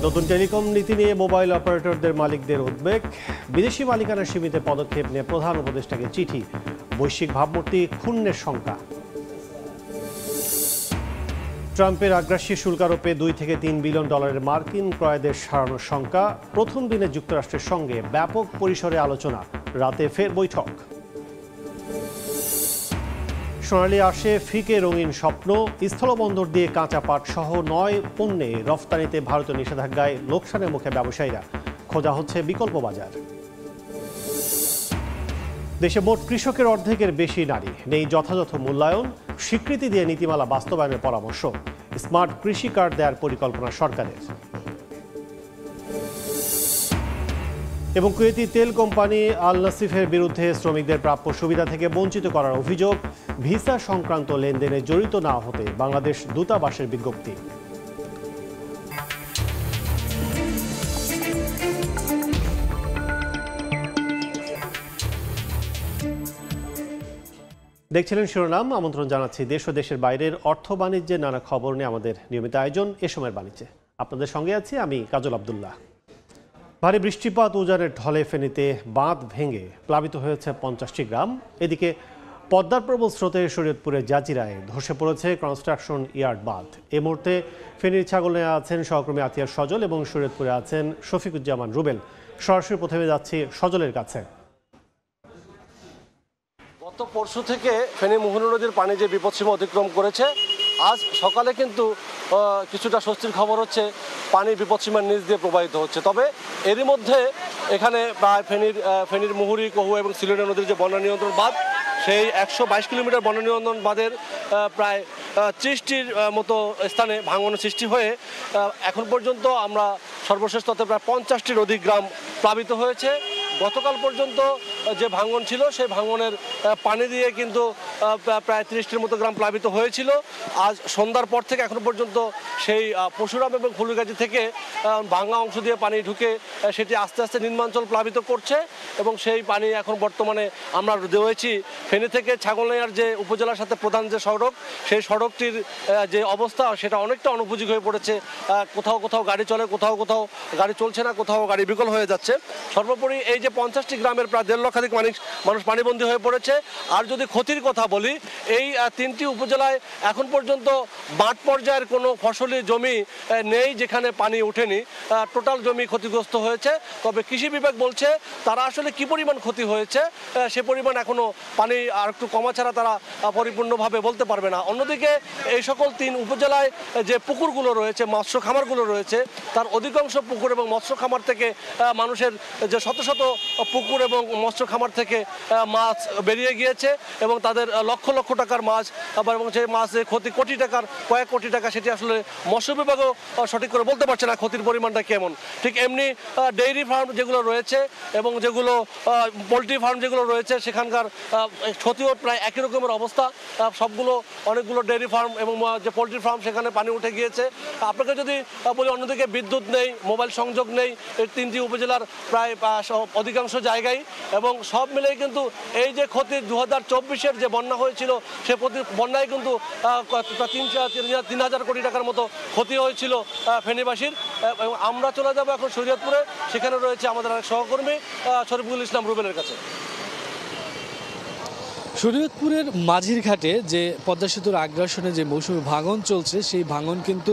নতুন টেলিকম নীতি নিয়ে মোবাইল অপারেটরদের মালিকদের উদ্বেগ। বিদেশি মালিকানা সীমিত পদক্ষেপ নিয়ে প্রধান উপদেষ্টাকে চিঠি। বৈশ্বিক ভাবমূর্তি ক্ষুণ্ণের শঙ্কা। ট্রাম্পের আগ্রাসী শুল্ক আরোপে $2 থেকে $3 বিলিয়ন মার্কিন ক্রয়দের সারানোর শঙ্কা। প্রথম দিনে যুক্তরাষ্ট্রের সঙ্গে ব্যাপক পরিসরে আলোচনা, রাতে ফের বৈঠক। সোনালী আসে ফিকে রঙিন স্বপ্ন। স্থলবন্দর দিয়ে কাঁচা পাট সহ 9 পণ্যে রফতানিতে ভারতীয় নিষেধাজ্ঞায় লোকসানের মুখে ব্যবসায়ীরা। খোঁজা হচ্ছে বিকল্প বাজার। দেশে মোট কৃষকের অর্ধেকের বেশি নারী, নেই যথাযথ মূল্যায়ন। স্বীকৃতি দিয়ে নীতিমালা বাস্তবায়নের পরামর্শ। স্মার্ট কৃষি কার্ড দেওয়ার পরিকল্পনা সরকারের। এবং কুয়েতি তেল কোম্পানি আল নাসিফের বিরুদ্ধে শ্রমিকদের প্রাপ্য সুবিধা থেকে বঞ্চিত করার অভিযোগ। ভিসা সংক্রান্ত লেনদেনে জড়িত না হতে বাংলাদেশ দূতাবাসের বিজ্ঞপ্তি। দেখছিলেন শিরোনাম। আমন্ত্রণ জানাচ্ছি দেশ ও দেশের বাইরের অর্থ বাণিজ্যের নানা খবর নিয়ে আমাদের নিয়মিত আয়োজন এ সময়ের বাণিজ্যে। আপনাদের সঙ্গে আছি আমি কাজল আব্দুল্লাহ। ভারী বৃষ্টিপাত উজানের ঢলে ফেনীতে বাঁধ ভেঙে প্লাবিত হয়েছে 50টি গ্রাম। এদিকে পদ্মার প্রবল স্রোতে শরীয়তপুরের জাজিরায় ধসে পড়েছে কনস্ট্রাকশন ইয়ার্ড বাঁধ। এই মুহূর্তে ফেনীর ছাগলনাইয়া আছেন সহকর্মী আতিয়ার সজল এবং শরীয়তপুরে আছেন শফিকুজ্জামান রুবেল। সরাসরি প্রথমে যাচ্ছি সজলের কাছে। গত পরশু থেকে ফেনী মোহনা নদীর পানি যে বিপদসীমা অতিক্রম করেছে, আজ সকালে কিন্তু কিছুটা স্বস্তির খবর হচ্ছে, পানি বিপদসীমার নিচ দিয়ে প্রবাহিত হচ্ছে। তবে এরই মধ্যে এখানে প্রায় ফেনীর মুহুরী, কহু এবং সিলেট নদীর যে বন্যা নিয়ন্ত্রণ বাঁধ, সেই 122 কিলোমিটার বন্যা নিয়ন্ত্রণ বাঁধের প্রায় 30টির মতো স্থানে ভাঙনের সৃষ্টি হয়ে এখন পর্যন্ত আমরা সর্বশেষ তথ্যে প্রায় 50টির অধিক গ্রাম প্লাবিত হয়েছে। গতকাল পর্যন্ত যে ভাঙন ছিল সেই ভাঙনের পানি দিয়ে কিন্তু প্রায় 30টির মতো গ্রাম প্লাবিত হয়েছিল। আজ সন্ধ্যার পর থেকে এখন পর্যন্ত সেই পরশুরাম এবং ফুলগাজী থেকে ভাঙা অংশ দিয়ে পানি ঢুকে সেটি আস্তে আস্তে নিম্নাঞ্চল প্লাবিত করছে এবং সেই পানি এখন বর্তমানে আমরা রয়েছি ফেনী থেকে ছাগলনাইয়ার যে উপজেলার সাথে প্রধান যে সড়ক, সেই সড়কটির যে অবস্থা সেটা অনেকটা অনুপযোগী হয়ে পড়েছে। কোথাও কোথাও গাড়ি চলে, কোথাও কোথাও গাড়ি চলছে না, কোথাও গাড়ি বিকল হয়ে যাচ্ছে। সর্বোপরি এই যে 50টি গ্রামের প্রায় 1.5 লক্ষাধিক মানুষ পানিবন্দী হয়ে পড়েছে। আর যদি ক্ষতির কথা বলি, এই 3টি উপজেলায় এখন পর্যন্ত মাঠ পর্যায়ের কোনো ফসলি জমি নেই যেখানে পানি ওঠেনি। টোটাল জমি ক্ষতিগ্রস্ত হয়েছে। তবে কৃষি বিভাগ বলছে তারা আসলে কি পরিমাণ ক্ষতি হয়েছে সে পরিমাণ এখনো পানি আর একটু কমা ছাড়া তারা পরিপূর্ণভাবে বলতে পারবে না। অন্যদিকে এই সকল 3 উপজেলায় যে পুকুরগুলো রয়েছে, মৎস্য খামারগুলো রয়েছে, তার অধিকাংশ পুকুর এবং মৎস্য খামার থেকে মানুষের যে শত শত পুকুর এবং মৎস্য খামার থেকে মাছ বেরিয়ে গিয়েছে এবং তাদের লক্ষ লক্ষ টাকার মাছ এবং সেই মাছের ক্ষতি কোটি টাকার, কয়েক কোটি টাকা, সেটি আসলে মৎস্য বিভাগও সঠিক করে বলতে পারছে না ক্ষতির পরিমাণটা কেমন। ঠিক এমনি ডেইরি ফার্ম যেগুলো রয়েছে এবং যেগুলো পোলট্রি ফার্ম যেগুলো রয়েছে সেখানকার ক্ষতিও প্রায় একই রকমের অবস্থা। সবগুলো অনেকগুলো ডেইরি ফার্ম এবং যে পোলট্রি ফার্ম সেখানে পানি উঠে গিয়েছে। আপনাকে যদি বলি, অন্যদিকে বিদ্যুৎ নেই, মোবাইল সংযোগ নেই এই 3টি উপজেলার প্রায় অধিকাংশ জায়গায়। এবং সব মিলেই কিন্তু এই যে ক্ষতি 2024-এর যে বন্যা হয়েছিল সে বন্যায় কিন্তু 3,000 কোটি টাকার মতো ক্ষতি হয়েছিল ফেনীবাসীর। এবং আমরা চলে যাব এখন শরীয়তপুরে, সেখানে রয়েছে আমাদের এক সহকর্মী শরীফুল ইসলাম রুবেলের কাছে। শরীয়তপুরের মাঝির ঘাটে যে পদ্মা সেতুর আগ্রাসনে যে মৌসুমি ভাঙন চলছে, সেই ভাঙন কিন্তু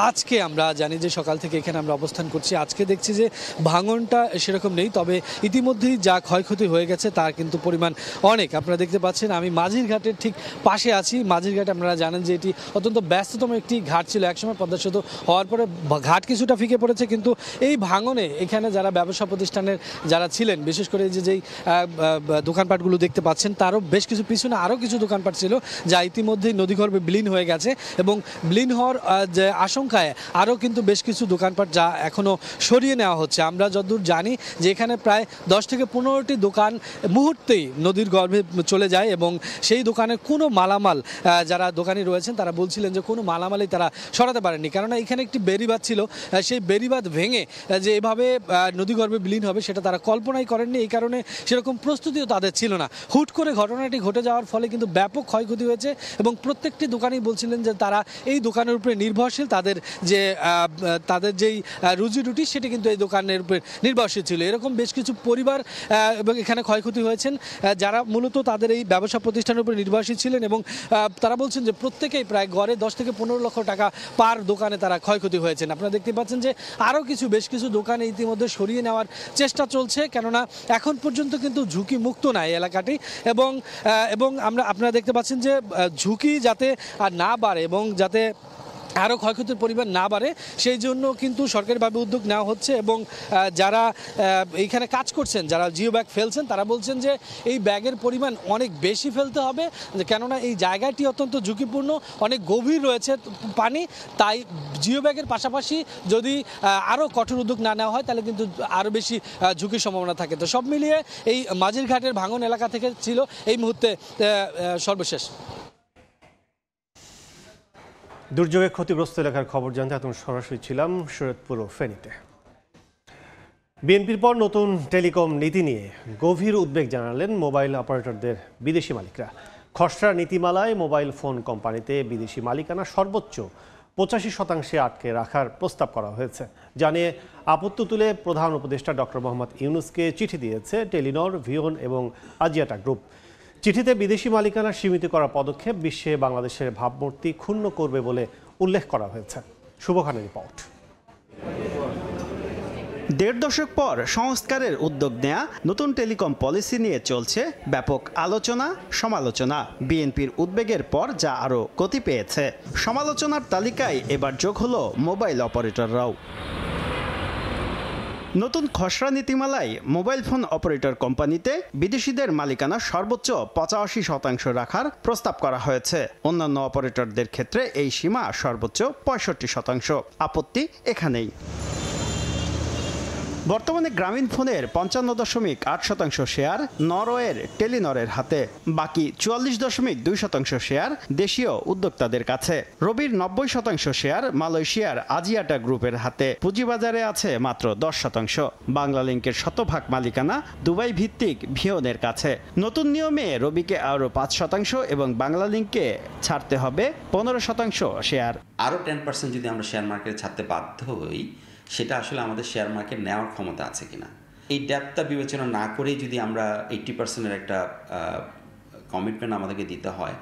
আজকে আমরা জানি যে সকাল থেকে এখানে আমরা অবস্থান করছি। আজকে দেখছি যে ভাঙনটা সেরকম নেই, তবে ইতিমধ্যেই যা ক্ষয়ক্ষতি হয়ে গেছে তার কিন্তু পরিমাণ অনেক। আপনারা দেখতে পাচ্ছেন আমি মাঝির ঘাটের ঠিক পাশে আছি। মাঝির ঘাট আপনারা জানেন যে এটি অত্যন্ত ব্যস্ততম একটি ঘাট ছিল একসময়। পদ্মা সেতু হওয়ার পরে ঘাট কিছুটা ফিকে পড়েছে, কিন্তু এই ভাঙনে এখানে যারা ব্যবসা প্রতিষ্ঠানের যারা ছিলেন, বিশেষ করে যেই দোকানপাটগুলো দেখতে পাচ্ছেন, তারও বেশ কিছু পিছনে আরও কিছু দোকানপাট ছিল যা ইতিমধ্যেই নদীগর্ভে বিলীন হয়ে গেছে এবং বিলীন হওয়ার যে আশঙ্কায় আরও কিন্তু বেশ কিছু দোকানপাট যা এখনও সরিয়ে নেওয়া হচ্ছে। আমরা যতদূর জানি যে এখানে প্রায় 10 থেকে 15টি দোকান মুহূর্তেই নদীর গর্ভে চলে যায় এবং সেই দোকানের কোনো মালামাল যারা দোকানি রয়েছেন তারা বলছিলেন যে কোনো মালামালই তারা সরাতে পারেননি, কেননা এখানে একটি বেড়িবাঁধ ছিল। সেই বেড়িবাঁধ ভেঙে যে এভাবে নদীগর্ভে বিলীন হবে সেটা তারা কল্পনাই করেননি। এই কারণে সেরকম প্রস্তুতিও তাদের ছিল না। হুট করে ঘটনাটি ঘটনাটি ঘটে যাওয়ার ফলে কিন্তু ব্যাপক ক্ষয়ক্ষতি হয়েছে এবং প্রত্যেকটি দোকানেই বলছিলেন যে তারা এই দোকানের উপরে নির্ভরশীল, তাদের যেই রুজি রুটি সেটি কিন্তু এই দোকানের উপরে নির্ভরশীল ছিল। এরকম বেশ কিছু পরিবার এবং এখানে ক্ষয়ক্ষতি হয়েছেন যারা মূলত তাদের এই ব্যবসা প্রতিষ্ঠানের উপর নির্ভরশীল ছিলেন এবং তারা বলছেন যে প্রত্যেকেই প্রায় গড়ে 10 থেকে 15 লক্ষ টাকা পার দোকানে তারা ক্ষয়ক্ষতি হয়েছেন। আপনারা দেখতে পাচ্ছেন যে আরও বেশ কিছু দোকানে ইতিমধ্যে সরিয়ে নেওয়ার চেষ্টা চলছে, কেননা এখন পর্যন্ত কিন্তু ঝুঁকি মুক্ত না এই এলাকাটি এবং আপনারা দেখতে পাচ্ছেন যে ঝুঁকি যাতে আর না বাড়ে এবং যাতে আরও ক্ষয়ক্ষতির পরিমাণ না বাড়ে সেই জন্য কিন্তু সরকারিভাবে উদ্যোগ নেওয়া হচ্ছে এবং যারা এইখানে কাজ করছেন, যারা জিও ব্যাগ ফেলছেন, তারা বলছেন যে এই ব্যাগের পরিমাণ অনেক বেশি ফেলতে হবে, কেননা এই জায়গাটি অত্যন্ত ঝুঁকিপূর্ণ, অনেক গভীর রয়েছে পানি। তাই জিও ব্যাগের পাশাপাশি যদি আরও কঠোর উদ্যোগ না নেওয়া হয় তাহলে কিন্তু আরও বেশি ঝুঁকির সম্ভাবনা থাকে। তো সব মিলিয়ে এই মাঝিরঘাটের ভাঙন এলাকা থেকে ছিল এই মুহূর্তে সর্বশেষ। দুর্যোগে ক্ষতিগ্রস্ত এলাকার খবর জানতে এখন সরাসরি ছিলাম শরীয়তপুর ও ফেনীতে। বিএনপির পর নতুন টেলিকম নীতি নিয়ে গভীর উদ্বেগ জানালেন মোবাইল অপারেটরদের বিদেশি মালিকরা। খসড়া নীতিমালায় মোবাইল ফোন কোম্পানিতে বিদেশি মালিকানা সর্বোচ্চ 85% আটকে রাখার প্রস্তাব করা হয়েছে। জানিয়ে আপত্তি তুলে প্রধান উপদেষ্টা ডক্টর মোহাম্মদ ইউনূসকে চিঠি দিয়েছে টেলিনর, ভিওন এবং আজিয়াটা গ্রুপ। চিঠিতে বিদেশি মালিকানা সীমিত করার পদক্ষেপ বিশ্বে বাংলাদেশের ভাবমূর্তি ক্ষুণ্ণ করবে বলে উল্লেখ করা হয়েছে। শুভ খানের রিপোর্ট। দেড় দশক পর সংস্কারের উদ্যোগ নেয়া নতুন টেলিকম পলিসি নিয়ে চলছে ব্যাপক আলোচনা সমালোচনা। বিএনপির উদ্বেগের পর যা আরও গতি পেয়েছে। সমালোচনার তালিকায় এবার যোগ হলো মোবাইল অপারেটররাও। নতুন খসড়া নীতিমালায় মোবাইল ফোন অপারেটর কোম্পানিতে বিদেশিদের মালিকানা সর্বোচ্চ 85% রাখার প্রস্তাব করা হয়েছে। অন্যান্য অপারেটরদের ক্ষেত্রে এই সীমা সর্বোচ্চ 65%। আপত্তি এখানেই। বর্তমানে গ্রামীণ ফোনের 55.8% শেয়ার নরওয়ের টেলিনরের হাতে, বাকি 44.2% শেয়ার দেশীয় উদ্যোক্তাদের কাছে। রবির 90% শেয়ার মালয়েশিয়ার আজিয়াটা গ্রুপের হাতে। পুঁজিবাজারে আছে মাত্র 10%। বাংলালিংকের শতভাগ মালিকানা দুবাই ভিত্তিক ভিওনের কাছে। নতুন নিয়মে রবিকে আরও 5% এবং বাংলালিংককে ছাড়তে হবে 15% শেয়ার। আরও 10% যদি আমরা শেয়ার মার্কেটে ছাড়তে বাধ্য হই, সেটা আসলে আমাদের শেয়ার মার্কেট নেওয়ার ক্ষমতা আছে কিনা, এই ডেপটা বিবেচনা না করেই যদি আমরা 80%-এর একটা কমিটমেন্ট আমাদেরকে দিতে হয়,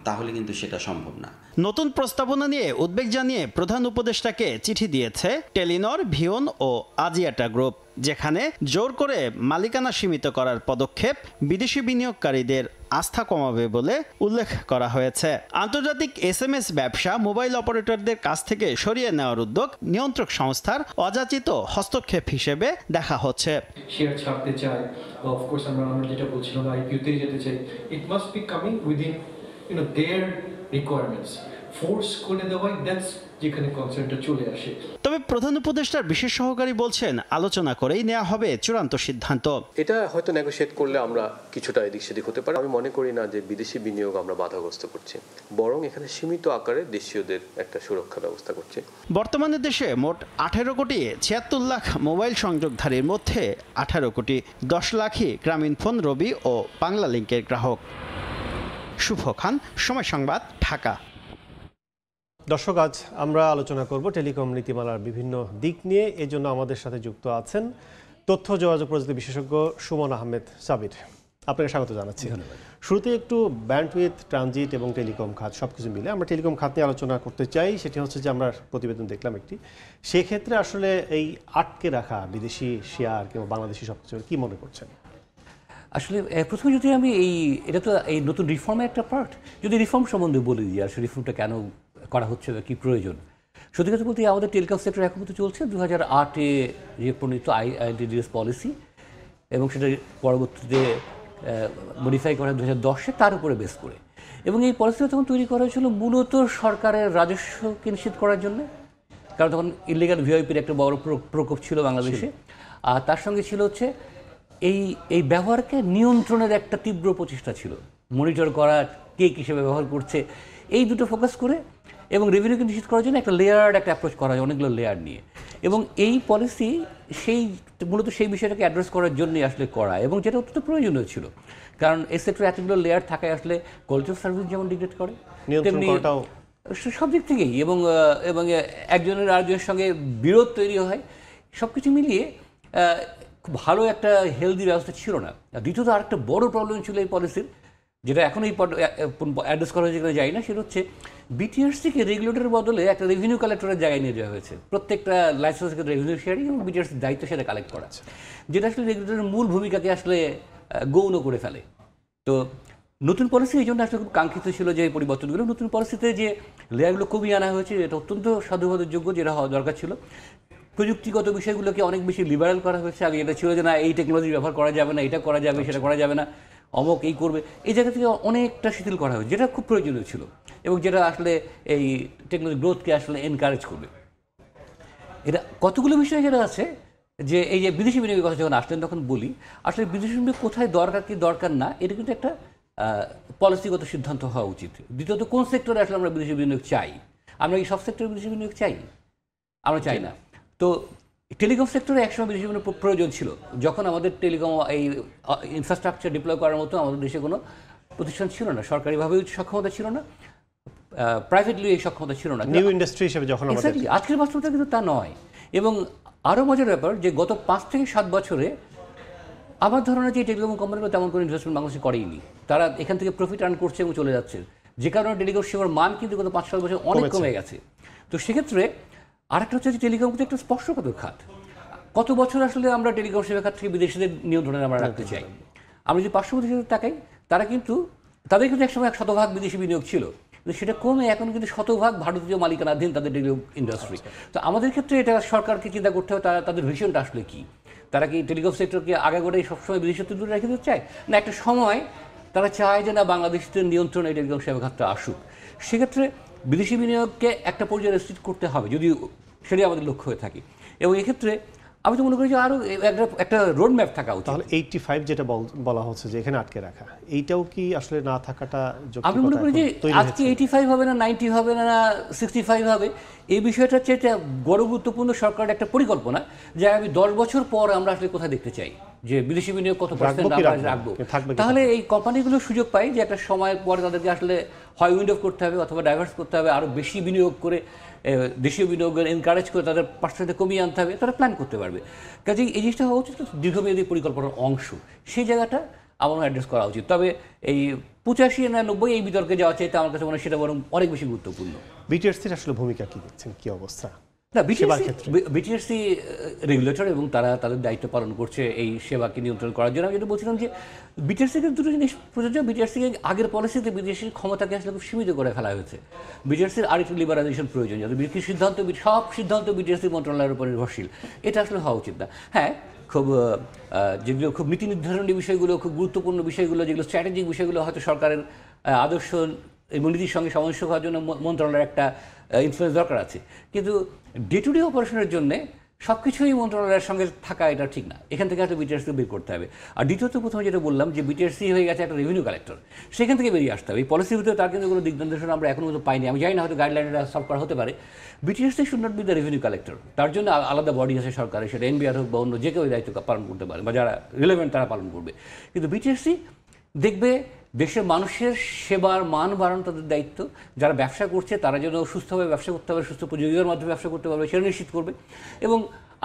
তাহলে কিন্তু সেটা সম্ভব না। নতুন প্রস্তাবনা নিয়ে উদ্বেগ জানিয়ে প্রধান উপদেষ্টাকে চিঠি দিয়েছে টেলিনর, ভিওন ও আজিয়াটা গ্রুপ, যেখানে জোর করে মালিকানা সীমিত করার পদক্ষেপ বিদেশি বিনিয়োগকারীদের আস্থা কমাবে বলে উল্লেখ করা হয়েছে। আন্তর্জাতিক SMS ব্যবসা মোবাইল অপারেটরদের কাছ থেকে সরিয়ে নেওয়ার উদ্যোগ নিয়ন্ত্রক সংস্থার অযাচিত হস্তক্ষেপ হিসেবে দেখা হচ্ছে। শেয়ার ছাড়তে চাই, অফকোর্স আমরা যেটা বলছিলাম আইপিওতে যেতে চাই, it must be coming within there requirements. Force করে দেওয়াই দ্যাটস যেখানে কনসার্নটা চলে আসে। তবে প্রধান উপদেষ্টার বিশেষ সহকারী বলছেন, আলোচনা করেই নেওয়া হবে চূড়ান্ত সিদ্ধান্ত। এটা হয়তো নেগোশিয়েট করলে আমরা কিছুটা এদিক সেদিক হতে পারে। আমি মনে করি না যে বিদেশি বিনিয়োগ আমরা বাধাগ্রস্ত করছি, বরং এখানে সীমিত আকারে দেশীয়দের একটা সুরক্ষা ব্যবস্থা করছি। বর্তমানে দেশে মোট 18 কোটি 76 লাখ মোবাইল সংযোগধারীর মধ্যে 18 কোটি 10 লাখই গ্রামীণ ফোন, রবি ও বাংলালিংকের গ্রাহক। শুভ খান, সময় সংবাদ, ঢাকা। দর্শক, আজ আমরা আলোচনা করব টেলিকম নীতিমালার বিভিন্ন দিক নিয়ে। এজন্য আমাদের সাথে যুক্ত আছেন তথ্য যোগাযোগ প্রযুক্তি বিশেষজ্ঞ সুমন আহমেদ সাবির। আপনাকে স্বাগত জানাচ্ছি। শুরুতে একটু ব্যান্ডউইথ, ট্রানজিট এবং টেলিকম খাত সবকিছু মিলে আমরা টেলিকম খাত নিয়ে আলোচনা করতে চাই। সেটি হচ্ছে যে আমরা প্রতিবেদন দেখলাম একটি, সেক্ষেত্রে আসলে এই আটকে রাখা বিদেশি শেয়ার কিংবা বাংলাদেশি সবকিছু কি মনে করছেন? আসলে প্রথমে যদি আমি এটা তো এই নতুন রিফর্মের একটা পার্ট, যদি রিফর্ম সম্বন্ধে বলে দিই, আসলে রিফর্মটা কেন করা হচ্ছে বা কী প্রয়োজন। সত্যি কথা বলতে আমাদের টেলিকম সেক্টর এখন তো চলছে 2008-এ যে প্রণীত আইআইডিডিএস পলিসি, এবং সেটা পরবর্তীতে মডিফাই করা 2010-এ, তার উপরে বেস করে। এবং এই পলিসিটা তখন তৈরি করা হয়েছিল মূলত সরকারের রাজস্বকে নিশ্চিত করার জন্য, কারণ তখন ইলিগাল ভিওআইপির একটা বড় প্রকোপ ছিল বাংলাদেশে। আর তার সঙ্গে ছিল হচ্ছে এই ব্যবহারকে নিয়ন্ত্রণের একটা তীব্র প্রচেষ্টা ছিল, মনিটর করা, কে কিসেবে ব্যবহার করছে, এই দুটো ফোকাস করে, এবং রেভিনিউকে নিশ্চিত করার জন্য একটা লেয়ার্ড একটা অ্যাপ্রোচ করা হয়, অনেকগুলো লেয়ার নিয়ে। এবং এই পলিসি সেই মূলত সেই বিষয়টাকে অ্যাড্রেস করার জন্যই আসলে করা, এবং যেটা অত্যন্ত প্রয়োজনীয় ছিল, কারণ এই সেক্টরে এতগুলো লেয়ার থাকায় আসলে কোয়ালিটি অফ সার্ভিস যেমন ডিগ্রেড করে, তেমনি সব দিক থেকেই, এবং একজনের আরেকজনের সঙ্গে বিরোধ তৈরি হয়, সব কিছু মিলিয়ে খুব ভালো একটা হেলদি ব্যবস্থা ছিল না। দ্বিতীয়ত আরেকটা বড় প্রবলেম ছিল এই পলিসির, যেটা এখন এই অ্যাড্রেস করা হয়েছে কিনা যাই না, সেটা হচ্ছে বিটিআরসিকে রেগুলেটরের বদলে একটা রেভিনিউ কালেক্টরের জায়গায় নিয়ে যাওয়া হয়েছে। প্রত্যেকটা লাইসেন্স ক্ষেত্রে রেভিনিউ শেয়ারিং এবং বিটিআরসির দায়িত্ব সেটা কালেক্ট করা, যেটা আসলে রেগুলেটরের মূল ভূমিকাকে আসলে গৌণ করে ফেলে। তো নতুন পলিসি এই জন্য আসলে খুব কাঙ্ক্ষিত ছিল যে এই পরিবর্তনগুলো, নতুন পলিসিতে যে লেয়ারগুলো কমিয়ে আনা হয়েছে এটা অত্যন্ত সাধুবাদের যোগ্য, যেটা হওয়া দরকার ছিল। প্রযুক্তিগত বিষয়গুলোকে অনেক বেশি লিবারাল করা হয়েছে। আগে এটা ছিল যে না, এই টেকনোলজি ব্যবহার করা যাবে না, এটা করা যাবে, সেটা করা যাবে না, অমক এই করবে, এই জায়গা থেকে অনেকটা শিথিল করা হয়েছে, যেটা খুব প্রয়োজনীয় ছিল এবং যেটা আসলে এই টেকনোলজি গ্রোথকে আসলে এনকারেজ করবে। এটা কতগুলো বিষয় যেটা আছে যে এই যে বিদেশি বিনিয়োগের কথা যখন আসলেন তখন বলি, আসলে বিদেশি বিনিয়োগ কোথায় দরকার কি দরকার না, এটা কিন্তু একটা পলিসিগত সিদ্ধান্ত হওয়া উচিত। দ্বিতীয়ত, কোন সেক্টরে আসলে আমরা বিদেশি বিনিয়োগ চাই? আমরা কি সব সেক্টরে বিদেশি বিনিয়োগ চাই? আমরা চাই না। তো টেলিকম সেক্টরে একসময় বিদেশি বিনিয়োগ প্রয়োজন ছিল, যখন আমাদের টেলিকম এই ইনফ্রাস্ট্রাকচার ডিপ্লয় করার মতো আমাদের দেশে কোনো প্রতিষ্ঠান ছিল না, সরকারিভাবেও সক্ষমতা ছিল না, প্রাইভেটলি এই সক্ষমতা ছিল না, নিউ ইন্ডাস্ট্রি হিসেবে যখন আমাদের। আজকের বাস্তবতা কিন্তু তা নয়। এবং আরও মজার ব্যাপার যে গত 5 থেকে 7 বছরে আমার ধারণা যে টেলিকম কোম্পানিগুলো তেমন কোনো ইনভেস্টমেন্ট বাংলাদেশে করেইনি, তারা এখান থেকে প্রফিট আর্ন করছে এবং চলে যাচ্ছে, যে কারণে টেলিকম সেবার মান কিন্তু গত 5-7 বছর অনেক কমে গেছে। তো সেক্ষেত্রে আরেকটা হচ্ছে যে টেলিকম কিন্তু একটা স্পর্শকাতর খাত। কত বছর আসলে আমরা টেলিকম সেবা খাত থেকে বিদেশিদের নিয়ন্ত্রণে আমরা রাখতে চাই? আমরা যদি পার্শ্ববর্তী দেশে তাকাই, তাদের কিন্তু একসময় 100% বিদেশি বিনিয়োগ ছিল, কিন্তু সেটা কমে এখন কিন্তু 100% ভারতীয় মালিকানাধীন তাদের টেলিকম ইন্ডাস্ট্রি। তো আমাদের ক্ষেত্রে এটা সরকারকে চিন্তা করতে হবে তাদের ভিশনটা আসলে কী। তারা কি টেলিকম সেক্টরকে আগাগোড়াই সবসময় বিদেশি দূরে রেখে দিতে চায়, না একটা সময় তারা চায় যে না, বাংলাদেশের নিয়ন্ত্রণে এই টেলিকম সেবা খাতটা আসুক? সেক্ষেত্রে বিদেশি বিনিয়োগকে একটা পর্যায়ে রেস্ট্রিক্ট করতে হবে, যদি সেটাই আমাদের লক্ষ্য হয়ে থাকে। এবং এক্ষেত্রে আমি তো মনে করি যে আরও একটা রোড ম্যাপ থাকা উচিত। তাহলে 85 যেটা বলা হচ্ছে যে এখানে আটকে রাখা, এইটাও কি আসলে না থাকাটা? আমি মনে করি যে আজকে 85 হবে না, 90 হবে না, 65 হবে, এই বিষয়টা হচ্ছে একটা বড় গুরুত্বপূর্ণ সরকারের একটা পরিকল্পনা, যে আমি 10 বছর পর আমরা আসলে কোথায় দেখতে চাই, যে বিদেশি বিনিয়োগ কত পার্সেন্ট আমরা রাখবো। তাহলে এই কোম্পানিগুলো সুযোগ পায় যে একটা সময়ের পরে তাদেরকে আসলে হয় উইন্ড অফ করতে হবে অথবা ডাইভার্স করতে হবে, আরও বেশি বিনিয়োগ করে দেশীয় বিনিয়োগের এনকারেজ করে তাদের পার্সেন্টে কমিয়ে আনতে হবে, তারা প্ল্যান করতে পারবে। কাজেই এই জিনিসটা হওয়া উচিত দীর্ঘমেয়াদী পরিকল্পনার অংশ, সেই জায়গাটা আমার অ্যাড্রেস করা উচিত। তবে এই 85 না 90 এই বিতর্কে যাওয়া চাইতে আমার কাছে মনে হয় সেটা বরং অনেক বেশি গুরুত্বপূর্ণ। বিটিআরসির আসলে ভূমিকা কি দেখছেন, কি অবস্থা? না, বিটিআরসি রেগুলেটর এবং তারা তাদের দায়িত্ব পালন করছে এই সেবাকে নিয়ন্ত্রণ করার জন্য। আমি যেটা বলছিলাম যে বিটিআরসিকে দুটো জিনিস প্রযোজ্য। বিটিআরসিকে আগের পলিসিতে বিদেশির ক্ষমতাকে আসলে খুব সীমিত করে ফেলা হয়েছে। বিটিআরসির আরেকটু লিবারাইজেশন প্রয়োজন, যাতে সব সিদ্ধান্ত বিটিআরসি মন্ত্রণালয়ের উপর নির্ভরশীল, এটা আসলে হওয়া উচিত না। হ্যাঁ, খুব যেগুলো খুব নীতি নির্ধারণী বিষয়গুলো, খুব গুরুত্বপূর্ণ বিষয়গুলো, যেগুলো স্ট্র্যাটেজিক বিষয়গুলো হয়তো সরকারের আদর্শ এবং নীতির সঙ্গে সামঞ্জস্য হওয়ার জন্য মন্ত্রণালয়ের একটা ইনফ্লুয়েন্স দরকার আছে, কিন্তু ডে টু ডে অপারেশনের জন্য সব কিছুই মন্ত্রণালয়ের সঙ্গে থাকা এটা ঠিক না। এখান থেকে একটা বিটিআরসি বের করতে হবে। আর দ্বিতীয়ত, প্রথমে যেটা বললাম যে বিটিআরসি হয়ে গেছে একটা রেভিনিউ কালেক্টর, সেখান থেকে বেরিয়ে আসতে হবে। এই পলিসির ভিতরে তার কিন্তু কোনো দিক নির্দেশনা আমরা এখনো পর্যন্ত পাইনি। আমি জানি না, হয়তো গাইডলাইনটা সলভ করা হতে পারে। BTRC should not be the revenue collector, তার জন্য আলাদা বডি আছে সরকারের, সেটা এনবিআর হোক বা অন্য যে কেউ দায়িত্ব পালন করতে পারে, বা যারা রিলেভেন্ট তারা পালন করবে। কিন্তু বিটিআরসি দেখবে দেশের মানুষের সেবার মান বাড়ানো তাদের দায়িত্ব, যারা ব্যবসা করছে তারা যেন সুস্থভাবে ব্যবসা করতে পারে, সুস্থ প্রযুক্তির মাধ্যমে ব্যবসা করতে পারবে, সেটা নিশ্চিত করবে, এবং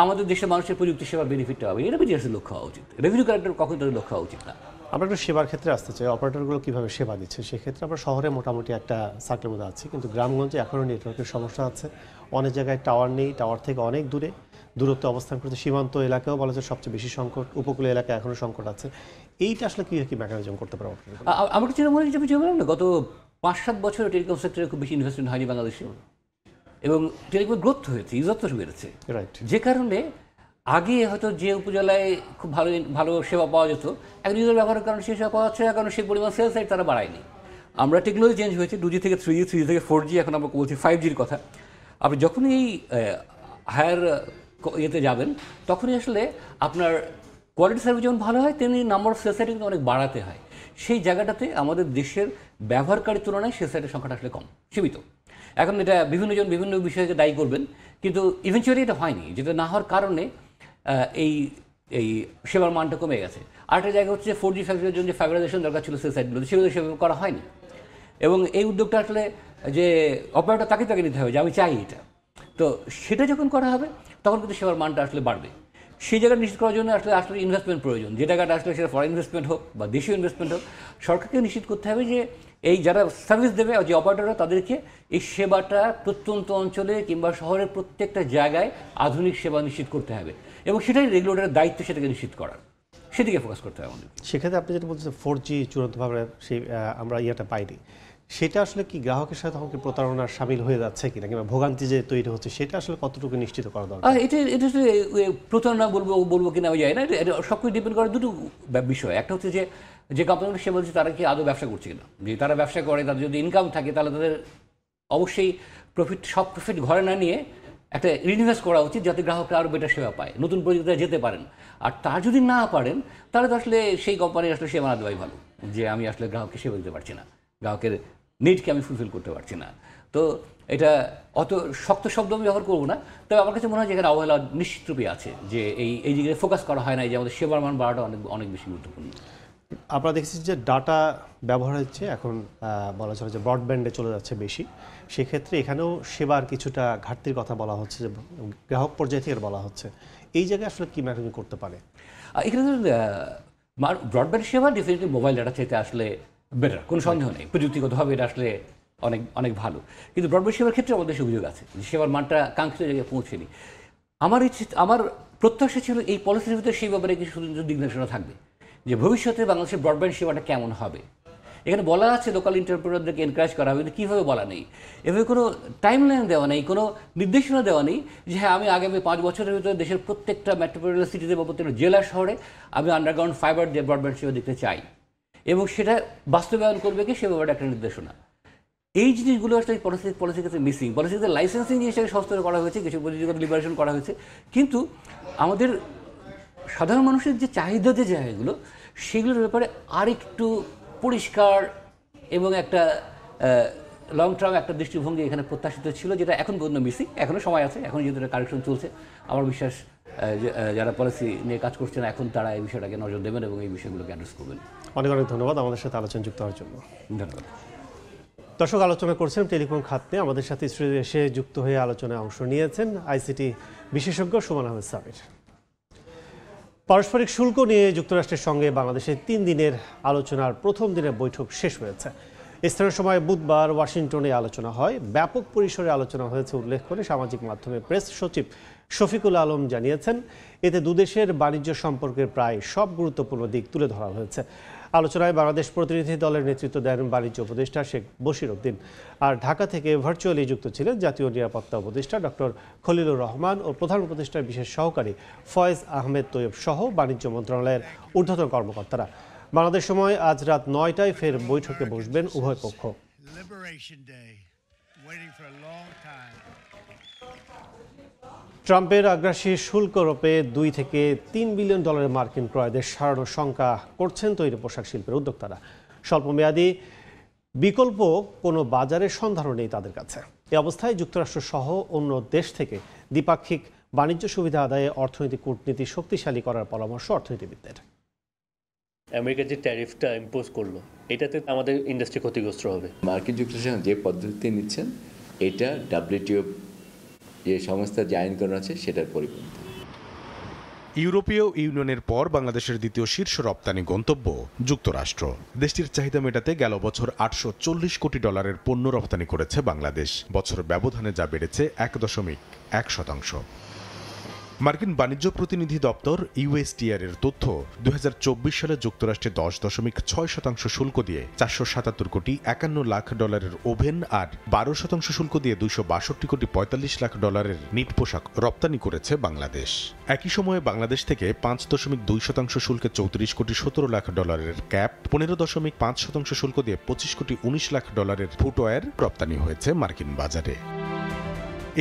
আমাদের দেশের মানুষের প্রযুক্তি সেবার বেনিফিটটা হবে। এটা বিটিআরসির লক্ষ্য হওয়া উচিত, রেভিনিউ কালেক্টর কখনই তাদের লক্ষ্য হওয়া উচিত না। আমরা একটু সেবার ক্ষেত্রে আসতে চাই, অপারেটরগুলো কীভাবে সেবা দিচ্ছে। সেক্ষেত্রে আমরা শহরে মোটামুটি একটা সার্কেলের মধ্যে আছি, কিন্তু গ্রামগঞ্জে এখনও নেটওয়ার্কের সমস্যা আছে। অনেক জায়গায় টাওয়ার নেই, টাওয়ার থেকে অনেক দূরত্বে অবস্থান করছে। সীমান্ত এলাকাও বলা যায় সবচেয়ে বেশি সংকট, উপকূলীয় এলাকায় এখনও সংকট আছে। এইটা আসলে কি মেকানিজম করতে পারে আমার যেটা মনে হচ্ছে, বললাম না, গত 5-7 বছরে টেলিকম সেক্টরে খুব বেশি ইনভেস্টমেন্ট হয়নি বাংলাদেশে, এবং টেলিকম গ্রোথ হয়েছে, ইউজার বেড়েছে, যে কারণে আগে হয়তো যে উপজেলায় খুব ভালো সেবা পাওয়া যেত, এখন ইউজার ব্যবহারের কারণে সেই সেবা পাওয়া যাচ্ছে না, কারণ সেই পরিমাণ সেলস সাইড তারা বাড়ায়নি। আমরা টেকনোলজি চেঞ্জ হয়েছে, 2G থেকে 3G, 3G থেকে 4G, এখন আমরা বলছি 5Gর কথা। আপনি যখনই এই হায়ার ইয়েতে যাবেন, তখনই আসলে আপনার কোয়ালিটি সার্ভিস যেমন ভালো হয়, তেমনি নাম্বার অফ সেল সাইট কিন্তু অনেক বাড়াতে হয়। সেই জায়গাটাতে আমাদের দেশের ব্যবহারকারীর তুলনায় সেল সাইটের সংখ্যাটা আসলে কম, সীমিত, এখন এটা বিভিন্নজন বিভিন্ন বিষয়কে দায়ী করবেন, কিন্তু ইভেনচুয়ালি এটা হয়নি, যেটা না হওয়ার কারণে এই এই সেবার মানটা কমে গেছে। আরেকটা জায়গা হচ্ছে 4G 5Gর জন্য যে ফাইবারাইজেশন দরকার ছিল সেই সাইটগুলোতে, সেগুলো সেভাবে করা হয়নি। এবং এই উদ্যোগটা আসলে যে অপারেটর তাকে নিতে হবে যে আমি চাই এটা, তো সেটা যখন করা হবে তখন কিন্তু সেবার মানটা আসলে বাড়বে। সেই জায়গাটা নিশ্চিত করার জন্য আসলে ইনভেস্টমেন্ট প্রয়োজন, যে জায়গাটা আসলে সেটা ফরেন ইনভেস্টমেন্ট হোক বা দেশীয় ইনভেস্টমেন্ট হোক, সরকারকে নিশ্চিত করতে হবে যে এই যারা সার্ভিস দেবে যে অপারেটররা তাদেরকে এই সেবাটা প্রত্যন্ত অঞ্চলে কিংবা শহরের প্রত্যেকটা জায়গায় আধুনিক সেবা নিশ্চিত করতে হবে, এবং সেটাই রেগুলেটরের দায়িত্ব সেটাকে নিশ্চিত করার, সেদিকে ফোকাস করতে হবে আমাদের। সেক্ষেত্রে আপনি যেটা বলছেন 4G চূড়ান্তভাবে সেই আমরা পাইনি, সেটা আসলে কি গ্রাহকের সাথে তখন কি প্রতারণার সামিল হয়ে যাচ্ছে কিনা, কিংবা ভোগান্তি যে তৈরি হচ্ছে সেটা আসলে কতটুকু নিশ্চিত করা দরকার? এটা আসলে প্রতারণা বলবো কিনা আমি জানি না, এটা সব কিছু ডিপেন্ড করে দুটো বিষয়। একটা হচ্ছে যে কোম্পানিগুলো সে বলছে তারা কি আদৌ ব্যবসা করছে কিনা, যে তারা ব্যবসা করে তাদের যদি ইনকাম থাকে তাহলে তাদের অবশ্যই সব প্রফিট ঘরে না নিয়ে একটা রিইনভেস্ট করা উচিত, যাতে গ্রাহকরা আরও বেটার সেবা পায়, নতুন প্রযুক্তিতে যেতে পারেন। আর তা যদি না পারেন তাহলে তো আসলে সেই কোম্পানির আসলে সেবা না দেওয়াই ভালো, যে আমি আসলে গ্রাহককে সেবা দিতে পারছি না, গ্রাহকের নিডকে আমি ফুলফিল করতে পারছি না। তো এটা অত শক্ত শব্দ আমি ব্যবহার করবো না, তবে আমার কাছে মনে হয় যে এখানে অবহেলা নিশ্চিতরূপে আছে, যে এই দিকে ফোকাস করা হয় না, যে আমাদের সেবার মান বাড়াটা অনেক বেশি গুরুত্বপূর্ণ। আমরা দেখছি যে ডাটা ব্যবহার হচ্ছে এখন বলা চলে যে ব্রডব্যান্ডে চলে যাচ্ছে বেশি, সেক্ষেত্রে এখানেও সেবার কিছুটা ঘাটতির কথা বলা হচ্ছে, যে গ্রাহক পর্যায়ে থেকে বলা হচ্ছে, এই জায়গায় আসলে কী ম্যানেজ করতে পারে? এখানে ব্রডব্যান্ড সেবা ডেফিনেটলি মোবাইল ডাটা চাইতে আসলে বেটার, কোনো সন্দেহ নেই, প্রযুক্তিগতভাবে এটা আসলে অনেক ভালো, কিন্তু ব্রডব্যান্ড সেবার ক্ষেত্রে আমাদের সুযোগ আছে, যে সেবার মানটা কাঙ্ক্ষিত জায়গায় পৌঁছেনি। আমার প্রত্যাশা ছিল এই পলিসির ভিতরে সেই ব্যাপারে কিছু দিক নির্দেশনা থাকবে, যে ভবিষ্যতে বাংলাদেশের ব্রডব্যান্ড সেবাটা কেমন হবে। এখানে বলা আছে লোকাল এন্টারপ্রেনারদেরকে এনকারেজ করা হবে, কিন্তু কীভাবে বলা নেই, এভাবে কোনো টাইমলাইন দেওয়া নেই, কোনো নির্দেশনা দেওয়া নেই যে হ্যাঁ আমি আগামী 5 বছরের ভিতরে দেশের প্রত্যেকটা মেট্রোপলিটন সিটিতে বা প্রত্যেকটা জেলা শহরে আমি আন্ডারগ্রাউন্ড ফাইবার দিয়ে ব্রডব্যান্ড সেবা দেখতে চাই, এবং সেটা বাস্তবায়ন করবে কি সে ব্যাপারে একটা নির্দেশনা। এই জিনিসগুলো আসলে পলিসির ক্ষেত্রে মিসিং। পলিসির ক্ষেত্রে লাইসেন্সিং জিনিসটাকে সস্তা করা হয়েছে, কিছু প্রযুক্তিগত লিবারেশন করা হয়েছে, কিন্তু আমাদের সাধারণ মানুষের যে চাহিদা যে জায়গাগুলো সেগুলোর ব্যাপারে আরেকটু পরিষ্কার এবং একটা লং টার্ম একটা দৃষ্টিভঙ্গি এখানে প্রত্যাশিত ছিল, যেটা এখন পর্যন্ত মিসিং। এখনও সময় আছে, এখন যেহেতু কারেকশন চলছে, আমার বিশ্বাস যারা পলিসি নিয়ে কাজ করছেন এখন তারা এই বিষয়টাকে নজর দেবেন এবং এই বিষয়গুলোকে অ্যাড্রেস করবেন। অনেক ধন্যবাদ আমাদের সাথে আলোচনা যুক্ত হওয়ার জন্য। ধন্যবাদ। দর্শক, আলোচনা করছেন টেলিকম খাত নিয়ে। আমাদের সাথে স্টুডিওতে এসে যুক্ত হয়ে আলোচনায় অংশ নিয়েছেন আইসিটি বিশেষজ্ঞ সুমন আহমেদ সাবির। পারস্পরিক শুল্ক নিয়ে যুক্তরাষ্ট্রের সঙ্গে বাংলাদেশের 3 দিনের আলোচনার প্রথম দিনের বৈঠক শেষ হয়েছে। স্থানীয় সময় বুধবার ওয়াশিংটনে আলোচনা হয়। ব্যাপক পরিসরে আলোচনা হয়েছে উল্লেখ করে সামাজিক মাধ্যমে প্রেস সচিব শফিকুল আলম জানিয়েছেন, এতে দুদেশের বাণিজ্য সম্পর্কের প্রায় সব গুরুত্বপূর্ণ দিক তুলে ধরা হয়েছে। আলোচনায় বাংলাদেশ প্রতিনিধি দলের নেতৃত্ব দেন বাণিজ্য উপদেষ্টা শেখ বশির উদ্দিন। আর ঢাকা থেকে ভার্চুয়ালি যুক্ত ছিলেন জাতীয় নিরাপত্তা উপদেষ্টা ডক্টর খলিলুর রহমান ও প্রধান উপদেষ্টার বিশেষ সহকারী ফয়েজ আহমেদ তৈয়ব সহ বাণিজ্য মন্ত্রণালয়ের ঊর্ধ্বতন কর্মকর্তারা। বাংলাদেশ সময় আজ রাত 9টায় ফের বৈঠকে বসবেন উভয় পক্ষ। ট্রাম্পের আগ্রাসী শুল্ক রোপে $2 থেকে $3 বিলিয়ন মার্কিন ক্রয়দের সারানোর শঙ্কা করছেন তৈরি পোশাক শিল্পের উদ্যোক্তারা। স্বল্পমেয়াদী বিকল্প কোনো বাজারের সন্ধানও নেই তাদের কাছে। এই অবস্থায় যুক্তরাষ্ট্র সহ অন্য দেশ থেকে দ্বিপাক্ষিক বাণিজ্য সুবিধা আদায়ে অর্থনৈতিক কূটনীতি শক্তিশালী করার পরামর্শ অর্থনীতিবিদদের। আমেরিকা যে ট্যারিফটা ইম্পোজ করলো, এটাতে আমাদের ইন্ডাস্ট্রি ক্ষতিগ্রস্ত হবে। মার্কিন যুক্তরাষ্ট্র যে পদ্ধতি নিচ্ছেন এটা WTO যে সংস্থা যে আইনকানুন আছে সেটার পরিপন্থী। ইউরোপীয় ইউনিয়নের পর বাংলাদেশের দ্বিতীয় শীর্ষ রপ্তানি গন্তব্য যুক্তরাষ্ট্র। দেশটির চাহিদা মেটাতে গেল বছর $840 কোটি পণ্য রপ্তানি করেছে বাংলাদেশ। বছর ব্যবধানে যা বেড়েছে 1.1%। মার্কিন বাণিজ্য প্রতিনিধি দপ্তর USTR এর তথ্য, 2024 সালে যুক্তরাষ্ট্রে 10.6% শুল্ক দিয়ে $477 কোটি 51 লাখ ওভেন আর 12% শুল্ক দিয়ে $262 কোটি 45 লাখ নিট পোশাক রপ্তানি করেছে বাংলাদেশ। একই সময়ে বাংলাদেশ থেকে 5.2% শুল্কে $34 কোটি 17 লাখ ক্যাপ, 15.5% শুল্ক দিয়ে $25 কোটি 19 লাখ ফুটওয়্যার রপ্তানি হয়েছে মার্কিন বাজারে।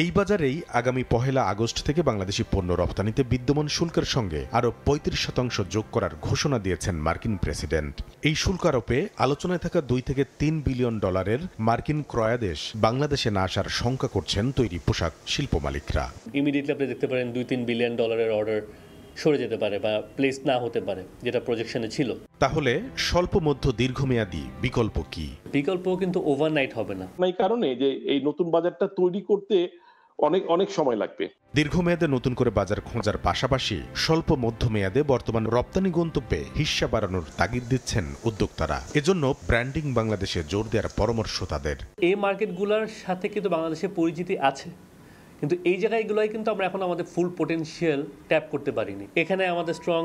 এই বাজারেই আগামী 1 আগস্ট থেকে বাংলাদেশি পণ্য রপ্তানিতে বিদ্যমান শুল্কের সঙ্গে আরও 35% যোগ করার ঘোষণা দিয়েছেন মার্কিন প্রেসিডেন্ট। এই শুল্ক আরোপে আলোচনায় থাকা $2 থেকে $3 বিলিয়ন মার্কিন ক্রয়াদেশ বাংলাদেশে না আসার শঙ্কা করছেন তৈরি পোশাক শিল্প মালিকরা। ইমিডিয়েটলি আপনি দেখতে পারেন $2-3 বিলিয়ন অর্ডার সরে যেতে পারে বা প্লেস না হতে পারে, যেটা প্রজেকশনে ছিল। তাহলে স্বল্প মধ্য দীর্ঘমেয়াদী বিকল্প কি? বিকল্প কিন্তু ওভারনাইট হবে না। এই কারণে যে এই নতুন বাজারটা তৈরি করতে অনেক সময় লাগবে। দীর্ঘমেয়াদে নতুন করে বাজার খোঁজার পাশাপাশি স্বল্প মধ্যমেয়াদে বর্তমান রপ্তানি গন্তব্যে হিস্সা বাড়ানোর তাগিদ দিচ্ছেন উদ্যোক্তারা। এজন্য ব্র্যান্ডিং বাংলাদেশে জোর দেওয়ার পরামর্শ তাদের। এই মার্কেটগুলোর সাথে কিন্তু বাংলাদেশের পরিচিতি আছে, কিন্তু এই জায়গাগুলোয় কিন্তু আমরা এখন আমাদের ফুল পোটেনশিয়াল ট্যাপ করতে পারিনি। এখানে আমাদের স্ট্রং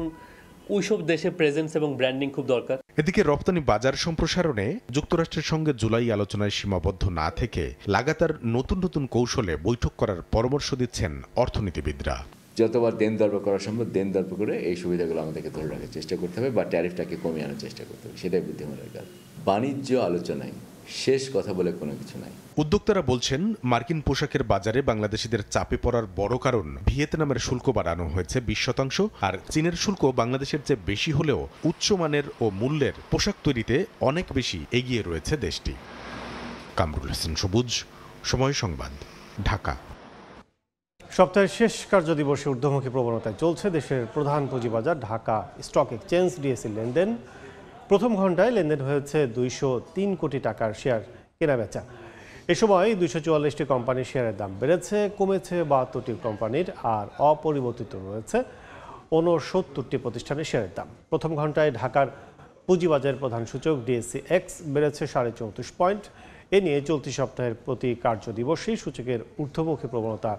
ওইসব দেশে প্রেজেন্স এবং ব্র্যান্ডিং খুব দরকার। এদিকে রপ্তানি বাজার সম্প্রসারণে যুক্তরাষ্ট্রের সঙ্গে জুলাই আলোচনায় সীমাবদ্ধ না থেকে লাগাতার নতুন কৌশলে বৈঠক করার পরামর্শ দিচ্ছেন অর্থনীতিবিদরা। যতবার দেন দরপর করা সম্ভব দেন দরপর করে এই সুবিধাগুলো আমাদেরকে ধরে রাখার চেষ্টা করতে হবে বা ট্যারিফটাকে কমিয়ে আনার চেষ্টা করতে হবে, সেটাই বুদ্ধিমানের কাজ। বাণিজ্য আলোচনায় শেষ কথা বলে কোনো কিছু নাই। উদ্যোক্তারা বলছেন মার্কিন পোশাকের বাজারে বাংলাদেশিদের চাপে পড়ার বড় কারণ ভিয়েতনামের শুল্ক বাড়ানো হয়েছে 20%, আর চীনের শুল্ক বাংলাদেশের চেয়ে বেশি হলেও উচ্চমানের ও মূল্যের পোশাক তৈরিতে অনেক বেশি এগিয়ে রয়েছে দেশটি। কামরুল হাসান সবুজ, সময় সংবাদ, ঢাকা। সপ্তাহের শেষ কার্যদিবসে ঊর্ধ্বমুখী প্রবণতায় চলছে দেশের প্রধান পুঁজিবাজার ঢাকা স্টক এক্সচেঞ্জ ডিএসসি লেনদেন। প্রথম ঘন্টায় লেনদেন হয়েছে 203 কোটি টাকার শেয়ার কেনাবেচা। এ সময় 244টি কোম্পানির শেয়ারের দাম বেড়েছে, কমেছে 72টি কোম্পানির, আর অপরিবর্তিত রয়েছে 69টি প্রতিষ্ঠানের শেয়ারের দাম। প্রথম ঘন্টায় ঢাকার পুঁজিবাজারের প্রধান সূচক ডিএসসি এক্স বেড়েছে 34.5 পয়েন্ট। এ নিয়ে চলতি সপ্তাহের প্রতি কার্যদিবসেই সূচকের ঊর্ধ্বমুখী প্রবণতা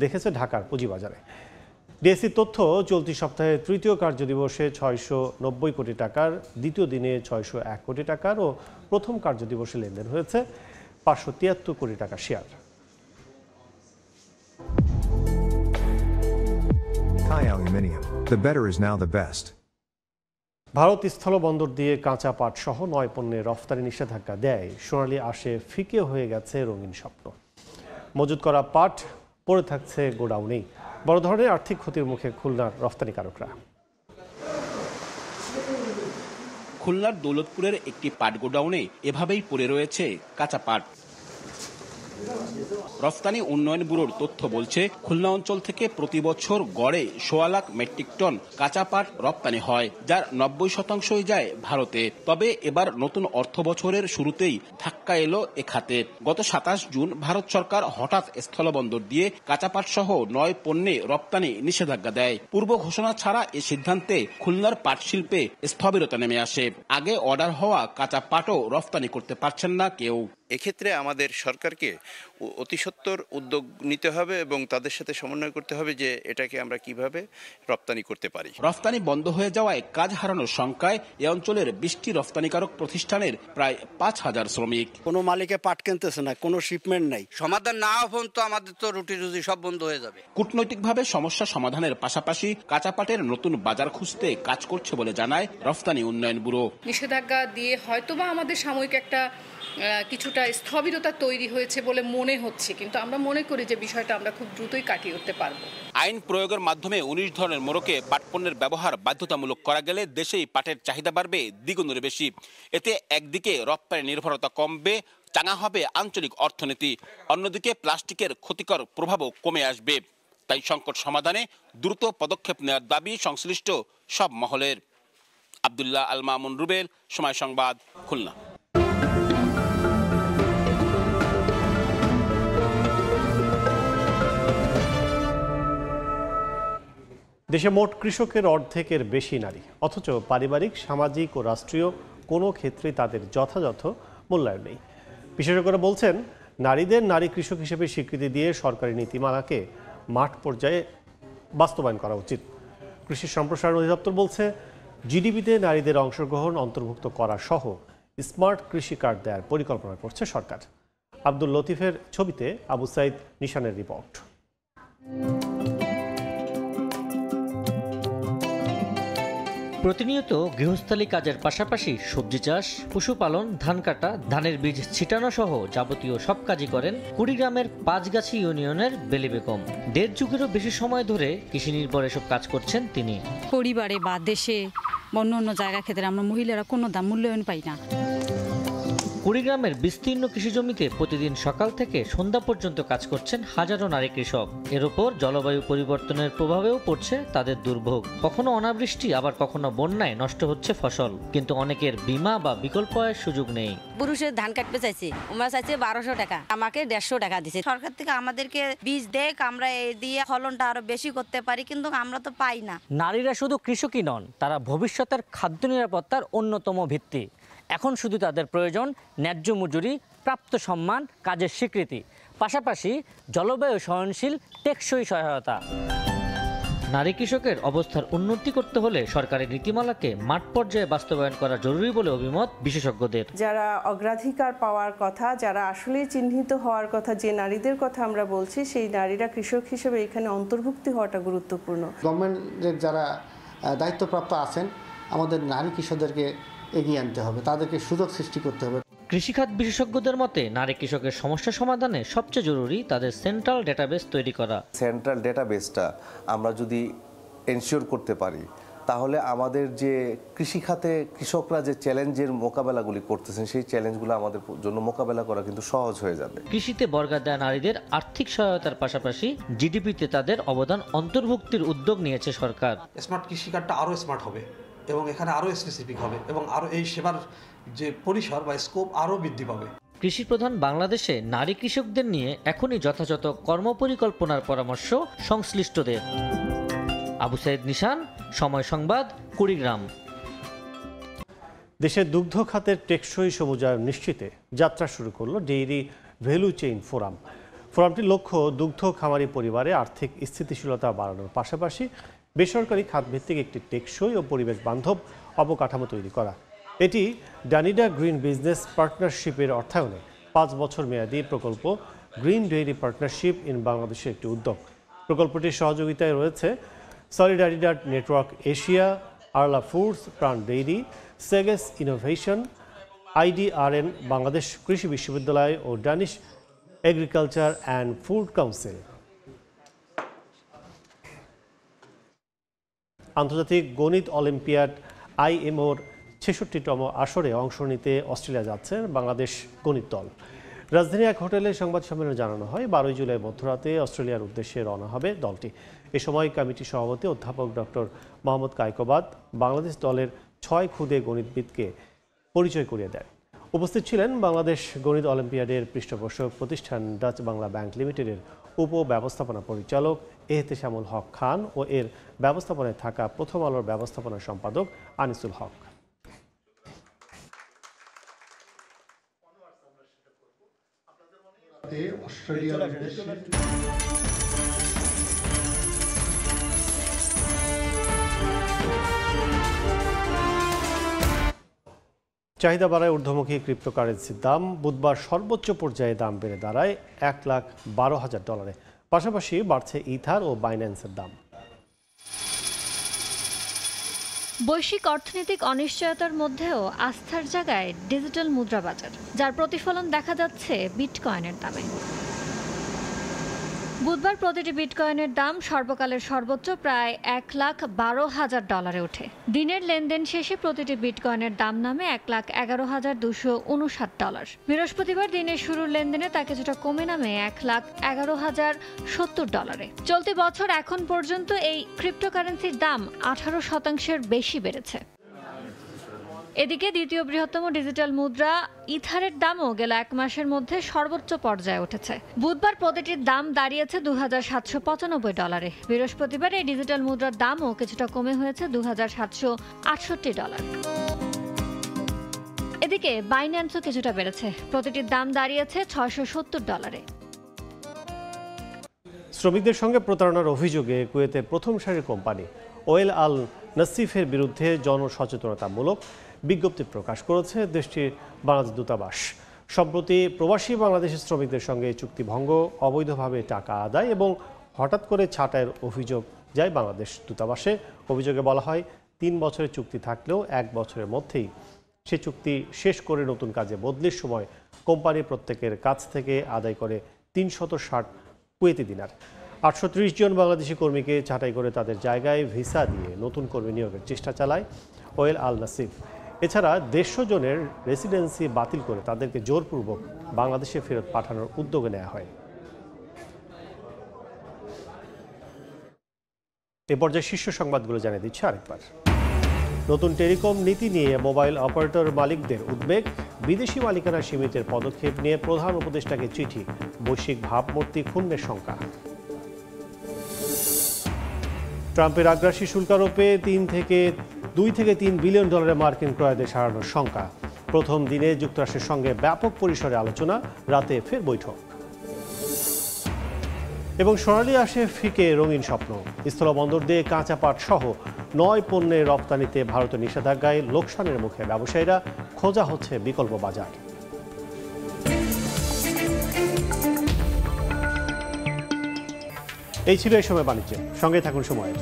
দেখেছে ঢাকার পুঁজিবাজারে। ডিএসসি তথ্য চলতি সপ্তাহে তৃতীয় কার্যদিবসে 690 কোটি টাকার, দ্বিতীয় দিনে 601 কোটি টাকার ও প্রথম কার্যদিবসে লেনদেন হয়েছে 573 কোটি টাকা share. Thai Aluminium. The better is now the best. Bharat স্থলবন্দর দিয়ে কাঁচা পাট সহ 9 পণ্যের রফতানি নিষেধাজ্ঞা দেয় সোনালী আঁশে ফিকে হয়ে গেছে রঙিন স্বপ্ন। মজুত করা পাট পড়ে থাকছে গোডাউনেই। বড় ধরনের আর্থিক ক্ষতির মুখে খুলনার রফতানিকারকরা। খুলনার দৌলতপুরের একটি পাট গোডাউনে এভাবেই পড়ে রয়েছে কাঁচা পাট। রফতানি উন্নয়ন ব্যুরোর তথ্য বলছে খুলনা অঞ্চল থেকে প্রতি বছর গড়ে 1.25 লাখ মেট্রিক টন কাঁচা পাট রপ্তানি হয়, যার 90%ই যায় ভারতে। তবে এবার নতুন অর্থ বছরের শুরুতেই ধাক্কা এলো এ খাতে। গত 27 জুন ভারত সরকার হঠাৎ স্থলবন্দর দিয়ে কাঁচা পাট সহ 9 পণ্যে রপ্তানি নিষেধাজ্ঞা দেয়। পূর্ব ঘোষণা ছাড়া এ সিদ্ধান্তে খুলনার পাট শিল্পে স্থবিরতা নেমে আসে। আগে অর্ডার হওয়া কাঁচা পাটও রপ্তানি করতে পারছেন না কেউ। এক্ষেত্রে আমাদের সরকারকে অতি সত্বর উদ্যোগ নিতে হবে এবং তাদের সাথে সমন্বয় করতে হবে যে এটাকে আমরা কিভাবে রপ্তানি করতে পারি। রপ্তানি বন্ধ হয়ে যাওয়ায় কাজ হারানোর শঙ্কায় এ অঞ্চলের 20টি রপ্তানিকারক প্রতিষ্ঠানের প্রায় 5000 শ্রমিক। কোনো মালিকে পাট কিনতেছে না, কোনো শিপমেন্ট নাই। সমাধান না হলে তো আমাদের তো রুটি রুজি সব বন্ধ হয়ে যাবে। কূটনৈতিকভাবে সমস্যা সমাধানের পাশাপাশি কাঁচা পাটের নতুন বাজার খুঁজতে কাজ করছে বলে জানায় রপ্তানি উন্নয়ন ব্যুরো। নিষেধাজ্ঞা দিয়ে হয়তোবা আমাদের সাময়িক একটা কিছুটা স্থবিরতা তৈরি হয়েছে বলে মনে হচ্ছে, কিন্তু আমরা মনে করি যে বিষয়টা আমরা খুব দ্রুতই কাটিয়ে উঠতে পারবো। আইন প্রয়োগের মাধ্যমে 19 ধরনের মোড়কে পাট পণ্যের ব্যবহার বাধ্যতামূলক করা গেলে দেশেই পাটের চাহিদা বাড়বে দ্বিগুণের বেশি। এতে একদিকে রপ্তানি নির্ভরতা কমবে, চাঙা হবে আঞ্চলিক অর্থনীতি, অন্যদিকে প্লাস্টিকের ক্ষতিকর প্রভাবও কমে আসবে। তাই সংকট সমাধানে দ্রুত পদক্ষেপ নেওয়ার দাবি সংশ্লিষ্ট সব মহলের। আব্দুল্লাহ আল মামুন রুবেল, সময় সংবাদ, খুলনা। দেশে মোট কৃষকের অর্ধেকের বেশি নারী, অথচ পারিবারিক, সামাজিক ও রাষ্ট্রীয় কোনো ক্ষেত্রে তাদের যথাযথ মূল্যায়ন নেই। বিশেষজ্ঞরা বলছেন নারীদের নারী কৃষক হিসেবে স্বীকৃতি দিয়ে সরকারি নীতিমালাকে মাঠ পর্যায়ে বাস্তবায়ন করা উচিত। কৃষি সম্প্রসারণ অধিদপ্তর বলছে জিডিপিতে নারীদের অংশগ্রহণ অন্তর্ভুক্ত করা সহ স্মার্ট কৃষি কার্ড দেওয়ার পরিকল্পনা করছে সরকার। আব্দুল লতিফের ছবিতে আবু সাইদ নিশানের রিপোর্ট। প্রতিনিয়ত গৃহস্থালী কাজের পাশাপাশি সবজি চাষ, পশুপালন, ধান কাটা, ধানের বীজ ছিটানো সহ যাবতীয় সব কাজই করেন কুড়িগ্রামের পাঁচগাছি ইউনিয়নের বেলি বেগম। ১.৫ যুগেরও বেশি সময় ধরে কৃষি নির্ভর এসব কাজ করছেন তিনি। পরিবারে বা দেশে অন্য অন্য জায়গা ক্ষেত্রে আমরা মহিলারা কোনো দাম মূল্যায়ন পাই না। কুড়িগ্রামের বিস্তীর্ণ কৃষি জমিতে প্রতিদিন সকাল থেকে সন্ধ্যা পর্যন্ত কাজ করছেন হাজারো নারী কৃষক। এর ওপর জলবায়ু পরিবর্তনের প্রভাবেও পড়ছে তাদের দুর্ভোগ। কখনো অনাবৃষ্টি, আবার কখনো বন্যায় নষ্ট হচ্ছে ফসল, কিন্তু অনেকের বীমা বা বিকল্প আয়ের সুযোগ নেই। পুরুষের ধান কাটতে চাইছে, আমরা চাইছে ১২০০ টাকা, আমাকে ১৫০ টাকা দিছে। সরকার থেকে আমাদেরকে বীজ দেখ, আমরা এই দিয়ে ফলনটা আরো বেশি করতে পারি, কিন্তু আমরা তো পাই না। নারীরা শুধু কৃষকই নন, তারা ভবিষ্যতের খাদ্য নিরাপত্তার অন্যতম ভিত্তি। এখন শুধু তাদের প্রয়োজন ন্যায্য মজুরি, প্রাপ্ত সম্মান, কাজের স্বীকৃতি, পাশাপাশি জলবায়ু সহনশীল টেকসই সহায়তা। নারী কৃষকের অবস্থার উন্নতি করতে হলে সরকারের নীতিমালাকে মাঠ পর্যায়ে বাস্তবায়ন করা জরুরি বলে অভিমত বিশেষজ্ঞদের। যারা অগ্রাধিকার পাওয়ার কথা, যারা আসলে চিহ্নিত হওয়ার কথা, যে নারীদের কথা আমরা বলছি, সেই নারীরা কৃষক হিসেবে এখানে অন্তর্ভুক্তি হওয়াটা গুরুত্বপূর্ণ। গভর্নমেন্টের যারা দায়িত্বপ্রাপ্ত আছেন, আমাদের নারী কৃষকদেরকে এগিয়ে আনতে হবে, তাদেরকে সুযোগ সৃষ্টি করতে হবে। কৃষিখাত বিশেষজ্ঞদের মতে নারী কৃষকের সমস্যা সমাধানে সবচেয়ে জরুরি তাদের সেন্ট্রাল ডেটাবেস তৈরি করা। সেন্ট্রাল ডেটাবেসটা আমরা যদি এনশিওর করতে পারি, তাহলে আমাদের যে কৃষিখাতে কৃষকরা যে চ্যালেঞ্জের মোকাবেলাগুলি করতেছেন, সেই চ্যালেঞ্জগুলো আমাদের জন্য মোকাবেলা করা কিন্তু সহজ হয়ে যাবে। কৃষিতে বর্গা দেয়া নারীদের আর্থিক সহায়তার পাশাপাশি জিডিপিতে তাদের অবদান অন্তর্ভুক্তির উদ্যোগ নিয়েছে সরকার। স্মার্ট কৃষিকার্ডটা আরও স্মার্ট হবে এবং এখানে আরও স্পেসিফিক হবে এবং আরও এই সেবার যে পরিসর বা স্কোপ আরও বৃদ্ধি পাবে। কৃষি প্রধান বাংলাদেশে নারী কৃষকদের নিয়ে এখনই যথাযথ কর্মপরিকল্পনার পরামর্শ সংশ্লিষ্টদের। আবু সাইদ নিশান, সময় সংবাদ, কুড়িগ্রাম। দেশের দুগ্ধ খাতের টেকসই সমুদায় নিশ্চিতে যাত্রা শুরু করলো ডেইরি ভ্যালু চেইন ফোরাম। ফোরামটির লক্ষ্য দুগ্ধ খামারি পরিবারে আর্থিক স্থিতিশীলতা বাড়ানোর পাশাপাশি বেসরকারি খাতভিত্তিক একটি টেকসই ও পরিবেশ বান্ধব অবকাঠামো তৈরি করা। এটি ডানিডা গ্রিন বিজনেস পার্টনারশিপের অর্থায়নে 5 বছর মেয়াদী প্রকল্প গ্রিন ডেইরি পার্টনারশিপ ইন বাংলাদেশের একটি উদ্যোগ। প্রকল্পটির সহযোগিতায় রয়েছে Solidaridad network Asia, Arla foods, Pran dairy, সেগেস ইনোভেশন, IDRN, বাংলাদেশ কৃষি বিশ্ববিদ্যালয় ও Danish agriculture and food council. আন্তর্জাতিক গণিত অলিম্পিয়াড IMOর 66তম আসরে অংশ নিতে অস্ট্রেলিয়া যাচ্ছে বাংলাদেশ গণিত দল। রাজধানী এক হোটেলে সংবাদ সম্মেলনে জানানো হয় 12 জুলাই মধ্যরাতে অস্ট্রেলিয়ার উদ্দেশ্যে রওনা হবে দলটি। এ সময় কমিটির সভাপতি অধ্যাপক ডক্টর মোহাম্মদ কায়কোবাদ বাংলাদেশ দলের 6 খুদে গণিতবিদকে পরিচয় করিয়ে দেন। উপস্থিত ছিলেন বাংলাদেশ গণিত অলিম্পিয়াডের পৃষ্ঠপোষক প্রতিষ্ঠান ডাচ বাংলা ব্যাংক লিমিটেডের উপব্যবস্থাপনা পরিচালক এহতেশামুল হক খান ও এর ব্যবস্থাপনায় থাকা প্রথম আলোর ব্যবস্থাপনা সম্পাদক আনিসুল হক। চাহিদা বাড়ায় ঊর্ধ্বমুখী ক্রিপ্টোকারেন্সির দাম। বুধবার সর্বোচ্চ পর্যায়ে দাম বেড়ে দাঁড়ায় $1,12,000। পাশাপাশি বাড়ছে ইথার ও বাইন্যান্সের দাম। বৈশ্বিক অর্থনৈতিক অনিশ্চয়তার মধ্যেও আস্থার জায়গায় ডিজিটাল মুদ্রা বাজার, যার প্রতিফলন দেখা যাচ্ছে বিটকয়েনের দামে। বুধবার প্রতিটি বিটকয়েনের দাম সর্বকালের সর্বোচ্চ প্রায় $1,12,000 ওঠে। দিনের লেনদেন শেষে প্রতিটি বিটকয়েনের দাম নামে $1,11,259। বৃহস্পতিবার দিনের শুরুর লেনদেনে তা কিছুটা কমে নামে $1,11,070। চলতি বছর এখন পর্যন্ত এই ক্রিপ্টোকারেন্সির দাম 18% বেশি বেড়েছে। এদিকে দ্বিতীয় বৃহত্তম ডিজিটাল মুদ্রা ইথারের দামও গেল 1 মাসের মধ্যে সর্বোচ্চ পর্যায়ে উঠেছে। বুধবার প্রতিটির দাম দাঁড়িয়েছে $2,795। বৃহস্পতিবার এই ডিজিটাল মুদ্রার দামও কিছুটা কমে হয়েছে $2,768। এদিকে বাইন্যান্সও কিছুটা বেড়েছে, প্রতিটির দাম দাঁড়িয়েছে $670। শ্রমিকদের সঙ্গে প্রতারণার অভিযোগে কুয়েতের প্রথম সারির কোম্পানি ওয়েল আল নাসিফের বিরুদ্ধে জনসচেতনতামূলক বিজ্ঞপ্তি প্রকাশ করেছে দেশটির বাংলাদেশ দূতাবাস। সম্প্রতি প্রবাসী বাংলাদেশি শ্রমিকদের সঙ্গে চুক্তিভঙ্গ, অবৈধভাবে টাকা আদায় এবং হঠাৎ করে ছাঁটাইয়ের অভিযোগ যায় বাংলাদেশ দূতাবাসে। অভিযোগে বলা হয় 3 বছরের চুক্তি থাকলেও 1 বছরের মধ্যেই সে চুক্তি শেষ করে নতুন কাজে বদলির সময় কোম্পানি প্রত্যেকের কাছ থেকে আদায় করে 360 কুয়েতি দিনার। 830 জন বাংলাদেশি কর্মীকে ছাঁটাই করে তাদের জায়গায় ভিসা দিয়ে নতুন কর্মী নিয়োগের চেষ্টা চালায় ওয়েল আল নাসিব। এছাড়া 150 জনের রেসিডেন্সি বাতিল করে তাদেরকে জোরপূর্বক বাংলাদেশে ফেরত পাঠানোর উদ্যোগ নেওয়া হয়। এ পর্যায়ে শীর্ষ সংবাদগুলো জানিয়ে দিচ্ছে আরেকবার। নতুন টেলিকম নীতি নিয়ে মোবাইল অপারেটর মালিকদের উদ্বেগ, বিদেশি মালিকানা সীমিতের পদক্ষেপ নিয়ে প্রধান উপদেষ্টাকে চিঠি, বৈশ্বিক ভাবমূর্তি ক্ষুণ্ণের শঙ্কা। ট্রাম্পের আগ্রাসী শুল্ক আরোপে 2 থেকে 3 বিলিয়ন ডলারের মার্কিন ক্রয়াদেশ হারানোর শঙ্কা। প্রথম দিনে যুক্তরাষ্ট্রের সঙ্গে ব্যাপক পরিসরে আলোচনা, রাতে ফের বৈঠক। এবং সোনালী আসে ফিকে রঙিন স্বপ্ন, স্থলবন্দর দিয়ে কাঁচা পাট সহ 9 পণ্যের রপ্তানিতে ভারতের নিষেধাজ্ঞায় লোকসানের মুখে ব্যবসায়ীরা, খোঁজা হচ্ছে বিকল্প বাজার। এই ছিল এই সময় বাণিজ্যে, সঙ্গে থাকুন সময়ের।